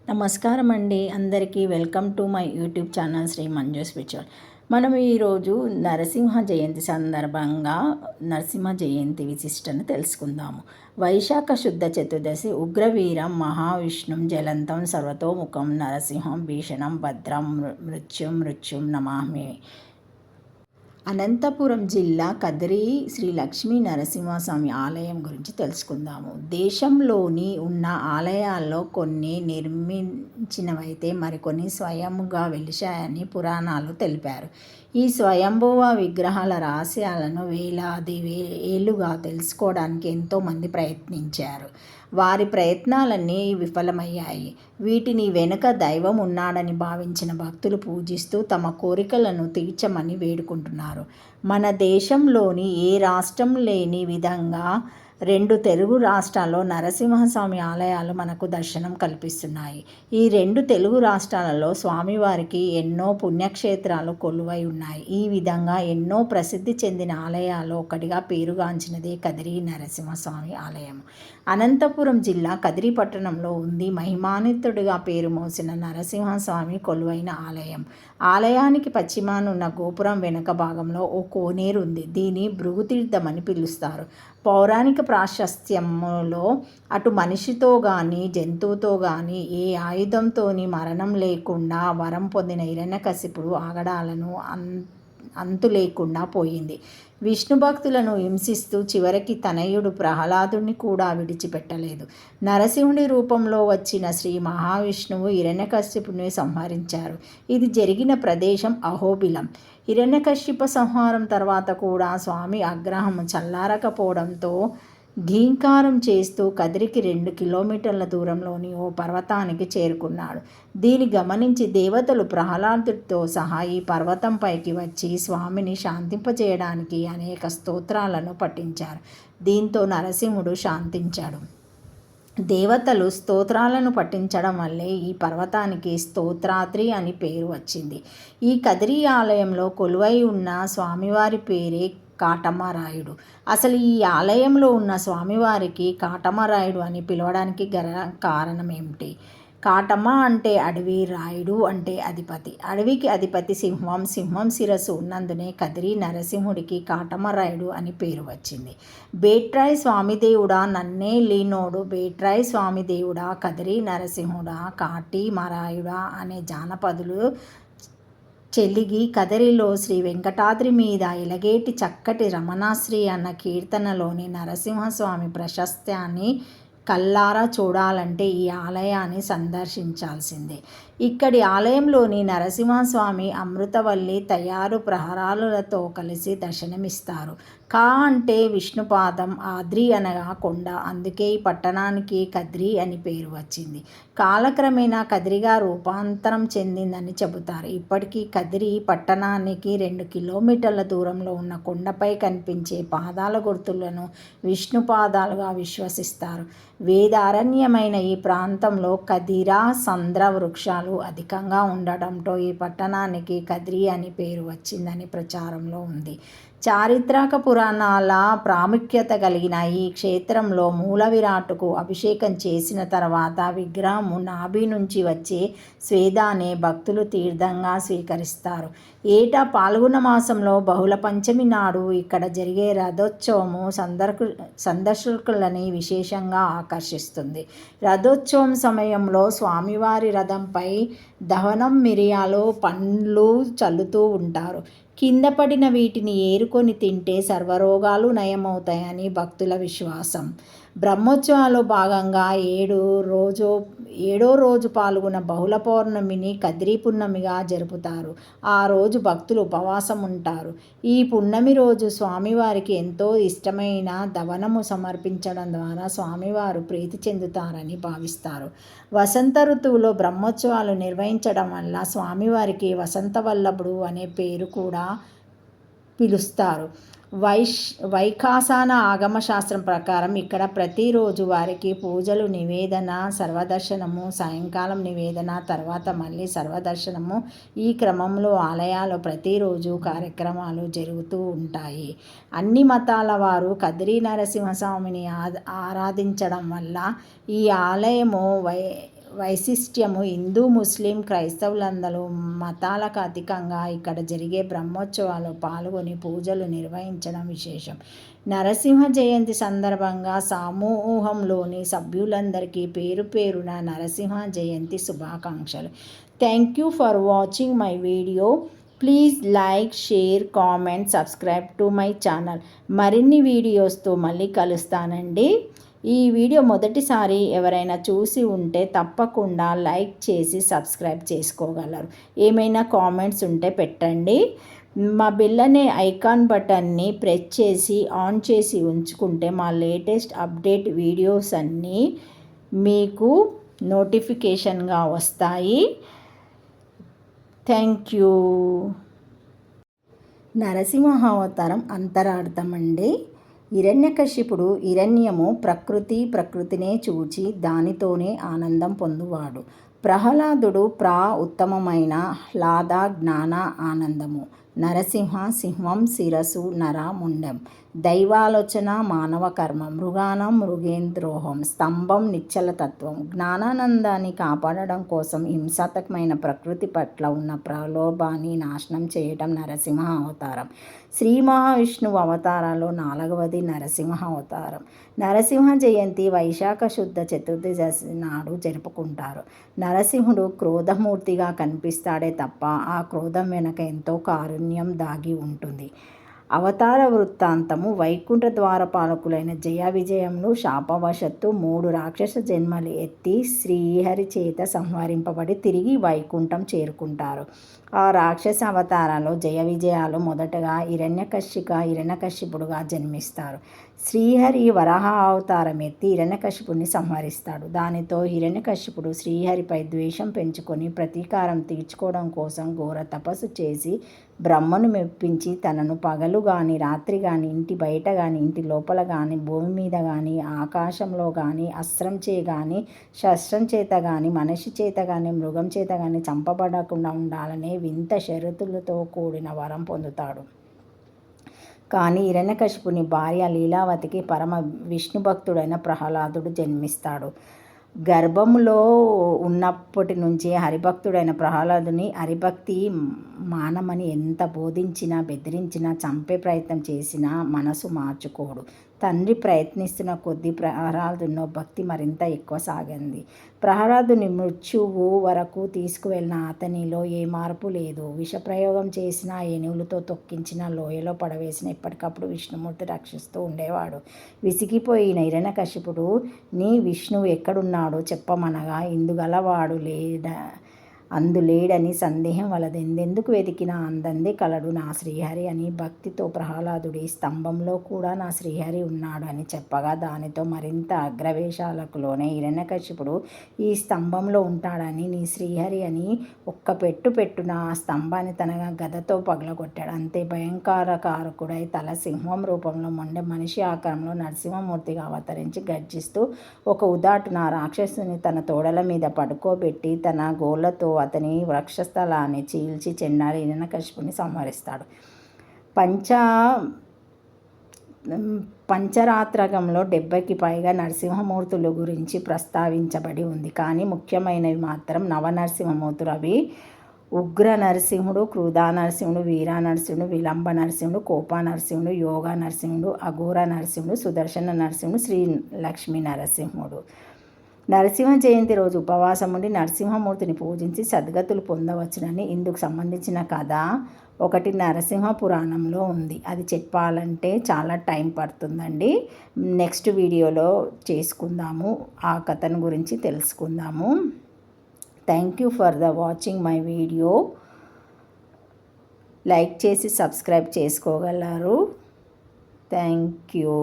నమస్కారం అండి అందరికీ. Welcome to my YouTube channel Shri Manju spiritual. మనం ఈరోజు నరసింహ జయంతి సందర్భంగా నరసింహ జయంతి విశిష్టను తెలుసుకుందాము. వైశాఖ శుద్ధ చతుర్దశి ఉగ్రవీరం మహావిష్ణుం జలంతం సర్వతోముఖం నరసింహం భీషణం భద్రం మృత్యుం నమామి. అనంతపురం జిల్లా కదిరి శ్రీ లక్ష్మీ నరసింహస్వామి ఆలయం గురించి తెలుసుకుందాము. దేశంలోని ఉన్న ఆలయాల్లో కొన్ని నిర్మించినవైతే మరికొన్ని స్వయంగా వెలిశాయని పురాణాలు తెలిపారు. ఈ స్వయంభువ విగ్రహాల రహస్యాలను వేలాది ఏళ్లుగా తెలుసుకోవడానికి ఎంతోమంది ప్రయత్నించారు. వారి ప్రయత్నాలన్నీ విఫలమయ్యాయి. వీటిని వెనుక దైవం ఉన్నాడని భావించిన భక్తులు పూజిస్తూ తమ కోరికలను తీర్చమని వేడుకుంటున్నారు. మన దేశంలోని ఏ రాష్ట్రం లేని విధంగా 2 తెలుగు రాష్ట్రాల్లో నరసింహస్వామి ఆలయాలు మనకు దర్శనం కల్పిస్తున్నాయి. ఈ 2 తెలుగు రాష్ట్రాలలో స్వామివారికి ఎన్నో పుణ్యక్షేత్రాలు కొలువై ఉన్నాయి. ఈ విధంగా ఎన్నో ప్రసిద్ధి చెందిన ఆలయాల్లో ఒకటిగా పేరుగాంచినదే కదిరి నరసింహస్వామి ఆలయం. అనంతపురం జిల్లా కదిరి పట్టణంలో ఉంది. మహిమాన్వితుడిగా పేరు మోసిన నరసింహస్వామి కొలువైన ఆలయం. ఆలయానికి పశ్చిమానున్న గోపురం వెనుక భాగంలో ఓ కోనేరు ఉంది. దీని భృగుతీర్థమని పిలుస్తారు. పౌరాణిక ప్రాశస్త్యంలో అటు మనిషితో కానీ జంతువుతో కానీ ఏ ఆయుధంతోని మరణం లేకుండా వరం పొందిన హిరణ్యకశిపుడు ఆగడాలను అంతు లేకుండా పోయింది. విష్ణు భక్తులను హింసిస్తూ చివరికి తనయుడు ప్రహ్లాదుని కూడా విడిచిపెట్టలేదు. నరసింహుడి రూపంలో వచ్చిన శ్రీ మహావిష్ణువు హిరణ్యకశిపుడిని సంహరించారు. ఇది జరిగిన ప్రదేశం అహోబిలం. హిరణ్యకశిప సంహారం తర్వాత కూడా స్వామి ఆగ్రహం చల్లారకపోవడంతో ఘీంకారం చేస్తూ కదిరికి 2 కిలోమీటర్ల దూరంలోని ఓ పర్వతానికి చేరుకున్నాడు. దీన్ని గమనించి దేవతలు ప్రహ్లాదుడితో సహా ఈ పర్వతంపైకి వచ్చి స్వామిని శాంతింపజేయడానికి అనేక స్తోత్రాలను పఠించారు. దీంతో నరసింహుడు శాంతించాడు. దేవతలు స్తోత్రాలను పఠించడం వల్లే ఈ పర్వతానికి స్తోత్రాద్రి అని పేరు వచ్చింది. ఈ కదిరి ఆలయంలో కొలువై ఉన్న స్వామివారి పేరే కాటమరాయుడు. అసలు ఈ ఆలయంలో ఉన్న స్వామివారికి కాటమరాయుడు అని పిలవడానికి గల కారణం ఏమిటి? కాటమ అంటే అడవి, రాయుడు అంటే అధిపతి. అడవికి అధిపతి సింహం, సింహం శిరస్సు ఉన్నందునే కదిరి నరసింహుడికి కాటమరాయుడు అని పేరు వచ్చింది. బేట్రాయి స్వామిదేవుడా నన్నే లీనోడు, బేట్రాయి స్వామిదేవుడా కదిరి నరసింహుడా, కాటి మరాయుడా అనే జానపదులు చెల్లిగి కదిరిలో శ్రీ వెంకటాద్రి మీద ఎలగేటి చక్కటి రమణాశ్రీ అన్న కీర్తనలోని నరసింహస్వామి ప్రశస్త్యాన్ని కల్లారా చూడాలంటే ఈ ఆలయాన్ని సందర్శించాల్సిందే. ఇక్కడి ఆలయంలోని నరసింహస్వామి అమృతవల్లి తయారు ప్రహరాలతో కలిసి దర్శనమిస్తారు. కా అంటే విష్ణుపాదం, ఆద్రి అనగా కొండ. అందుకే ఈ పట్టణానికి కద్రి అని పేరు వచ్చింది. కాలక్రమేణా కదిరిగా రూపాంతరం చెందిందని చెబుతారు. ఇప్పటికీ కదిరి పట్టణానికి 2 కిలోమీటర్ల దూరంలో ఉన్న కొండపై కనిపించే పాదాల గుర్తులను విష్ణు పాదాలుగా విశ్వసిస్తారు. వేదారణ్యమైన ఈ ప్రాంతంలో కదిరా సంద్ర వృక్షాలు అధికంగా ఉండటంతో ఈ పట్టణానికి కదిరి అని పేరు వచ్చిందని ప్రచారంలో ఉంది. చారిత్రక పురాణాల ప్రాముఖ్యత కలిగిన ఈ క్షేత్రంలో మూల విరాట్టుకు అభిషేకం చేసిన తర్వాత విగ్రహము నాభి నుంచి వచ్చే స్వేదాన్ని భక్తులు తీర్థంగా స్వీకరిస్తారు. ఏటా పాల్గొన మాసంలో బహుళ పంచమి నాడు ఇక్కడ జరిగే రథోత్సవము సందర్శకులని విశేషంగా ఆకర్షిస్తుంది. రథోత్సవం సమయంలో స్వామివారి రథంపై దహనం మిరియాలు పండ్లు చల్లుతూ ఉంటారు. కింద పడిన వీటిని ఏరుకొని తింటే సర్వరోగాలు నయమవుతాయని భక్తుల విశ్వాసం. బ్రహ్మోత్సవాల్లో భాగంగా ఏడో రోజు పాల్గొన్న బహుళ పౌర్ణమిని కదిరి పున్నమిగా జరుపుతారు. ఆ రోజు భక్తులు ఉపవాసం ఉంటారు. ఈ పున్నమి రోజు స్వామివారికి ఎంతో ఇష్టమైన దవనము సమర్పించడం ద్వారా స్వామివారు ప్రీతి చెందుతారని భావిస్తారు. వసంత ఋతువులో బ్రహ్మోత్సవాలు నిర్వహించడం వల్ల స్వామివారికి వసంతవల్లభుడు అనే పేరు కూడా పిలుస్తారు. వైఖాసన ఆగమశాస్త్రం ప్రకారం ఇక్కడ ప్రతిరోజు వారికి పూజలు, నివేదన, సర్వదర్శనము, సాయంకాలం నివేదన, తర్వాత మళ్ళీ సర్వదర్శనము. ఈ క్రమంలో ఆలయాల్లో ప్రతిరోజు కార్యక్రమాలు జరుగుతూ ఉంటాయి. అన్ని మతాల వారు కదిరి నరసింహస్వామిని ఆరాధించడం వల్ల ఈ ఆలయము వైశిష్ట్యము హిందూ, ముస్లిం, క్రైస్తవులందరూ మతాలకు అతీతంగా ఇక్కడ జరిగే బ్రహ్మోత్సవాలు పాల్గొని పూజలు నిర్వహించడం విశేషం. నరసింహ జయంతి సందర్భంగా సమూహంలోని సభ్యులందరికీ పేరు పేరున నరసింహ జయంతి శుభాకాంక్షలు. Thank you for watching my video. Please like, share, comment, subscribe to my channel. మరిన్ని వీడియోస్తో మళ్ళీ కలుస్తానండి. ఈ వీడియో మొదటిసారి ఎవరైనా చూసి ఉంటే తప్పకుండా లైక్ చేసి సబ్స్క్రైబ్ చేసుకోగలరు. ఏమైనా కామెంట్స్ ఉంటే పెట్టండి. మా బెల్ అనే ఐకాన్ బటన్ని ప్రెస్ చేసి ఆన్ చేసి ఉంచుకుంటే మా లేటెస్ట్ అప్డేట్ వీడియోస్ అన్నీ మీకు నోటిఫికేషన్గా వస్తాయి. Thank you. నరసింహ అవతారం అంతరార్థం అండి. హిరణ్యకశిపుడు హిరణ్యము ప్రకృతినే చూచి దానితోనే ఆనందం పొందువాడు. ప్రహ్లాదుడు ఉత్తమమైన హ్లాద జ్ఞాన ఆనందము. నరసింహ సింహం శిరసు నరముండం. దైవాలోచన మానవ కర్మ. మృగాణం మృగేంద్రోహం. స్తంభం నిశ్చలతత్వం. జ్ఞానానందాన్ని కాపాడడం కోసం హింసాత్మకమైన ప్రకృతి పట్ల ఉన్న ప్రలోభాన్ని నాశనం చేయటం నరసింహ అవతారం. శ్రీ మహావిష్ణువు అవతారాల్లో 4వది నరసింహ అవతారం. నరసింహ జయంతి వైశాఖ శుద్ధ చతుర్దశి నాడు జరుపుకుంటారు. నరసింహుడు క్రోధమూర్తిగా కనిపిస్తాడే తప్ప ఆ క్రోధం వెనక ఎంతో కారుణ్యం దాగి ఉంటుంది. అవతార వృత్తాంతము: వైకుంఠ ద్వారపాలకులైన జయ విజయములు శాపవశత్తు 3 రాక్షస జన్మలు ఎత్తి శ్రీహరి చేత సంహరింపబడి తిరిగి వైకుంఠం చేరుకుంటారు. ఆ రాక్షస అవతారాల్లో జయ విజయాలు మొదటగా హిరణ్యకశిపుడుగా జన్మిస్తారు. శ్రీహరి వరాహ అవతారం ఎత్తి హిరణ్యకశిపుడిని సంహరిస్తాడు. దానితో హిరణ్యకశిపుడు శ్రీహరిపై ద్వేషం పెంచుకొని ప్రతీకారం తీర్చుకోవడం కోసం ఘోర తపస్సు చేసి బ్రహ్మను మెప్పించి తనను పగలు కానీ రాత్రి కానీ ఇంటి బయట కానీ ఇంటి లోపల కానీ భూమి మీద కానీ ఆకాశంలో కానీ అస్త్రం చే కానీ శస్త్రం చేత కానీ మనిషి చేత కానీ మృగం చేత కానీ చంపబడకుండా ఉండాలనే వింత షరతులతో కూడిన వరం పొందుతాడు. కానీ హిరణ్యకశిపుని భార్య లీలావతికి పరమ విష్ణు భక్తుడైన ప్రహ్లాదుడు జన్మిస్తాడు. గర్భంలో ఉన్నప్పటి నుంచి హరిభక్తుడైన ప్రహ్లాదుని హరిభక్తి మానమని ఎంత బోధించినా బెదిరించినా చంపే ప్రయత్నం చేసినా మనసు మార్చుకోడు. తండ్రి ప్రయత్నిస్తున్న కొద్దీ ప్రహ్లాదుని భక్తి మరింత ఎక్కువ సాగింది. ప్రహ్లాదుని మృత్యువు వరకు తీసుకువెళ్ళిన అతనిలో ఏ మార్పు లేదు. విషప్రయోగం చేసిన, ఏనుగులతో తొక్కించిన, లోయలో పడవేసిన ఎప్పటికప్పుడు విష్ణుమూర్తి రక్షిస్తూ ఉండేవాడు. విసిగిపోయిన హిరణ్యకశిపుడు నీ విష్ణువు ఎక్కడున్నాడో చెప్పమనగా ఇందుగలవాడు అందులేడని సందేహం వలదు. ఎందెందుకు వెతికినా అందందే కలడు నా శ్రీహరి అని భక్తితో ప్రహ్లాదుడి స్తంభంలో కూడా నా శ్రీహరి ఉన్నాడు అని చెప్పగా దానితో మరింత అగ్రవేశాలకు లోనే హిరణ్యకశిపుడు ఈ స్తంభంలో ఉంటాడని నీ శ్రీహరి అని ఒక్క పెట్టున ఆ స్తంభాన్ని తన గదతో పగలగొట్టాడు. అంతే భయంకరకారకుడై తల సింహం రూపంలో మొండె మనిషి ఆకారంలో నరసింహమూర్తిగా అవతరించి గర్జిస్తూ ఒక ఉదాటున రాక్షసుని తన తోడల మీద పడుకోబెట్టి తన గోళ్లతో అతని వక్షస్థలాన్ని చీల్చి చెండాడి హిరణ్యకశిపుని సంహరిస్తాడు. పంచరాత్రకంలో 70కి పైగా నరసింహమూర్తుల గురించి ప్రస్తావించబడి ఉంది. కానీ ముఖ్యమైనవి మాత్రం నవనరసింహమూర్తులు. అవి ఉగ్ర నరసింహుడు, క్రుధ నరసింహుడు, వీర నరసింహుడు, విలంబ నరసింహుడు, కోప నరసింహుడు, యోగ నరసింహుడు, అఘోర నరసింహుడు, సుదర్శన నరసింహుడు, శ్రీ లక్ష్మీ నరసింహుడు. నరసింహ జయంతి రోజు ఉపవాసం ఉండి నరసింహమూర్తిని పూజించి సద్గతులు పొందవచ్చునని ఇందుకు సంబంధించిన కథ ఒకటి నరసింహ పురాణంలో ఉంది. అది చెప్పాలంటే చాలా టైం పడుతుందండి. నెక్స్ట్ వీడియోలో చేసుకుందాము, ఆ కథను గురించి తెలుసుకుందాము. Thank you for the watching my video. Like చేసి సబ్స్క్రైబ్ చేసుకోగలరు. Thank you.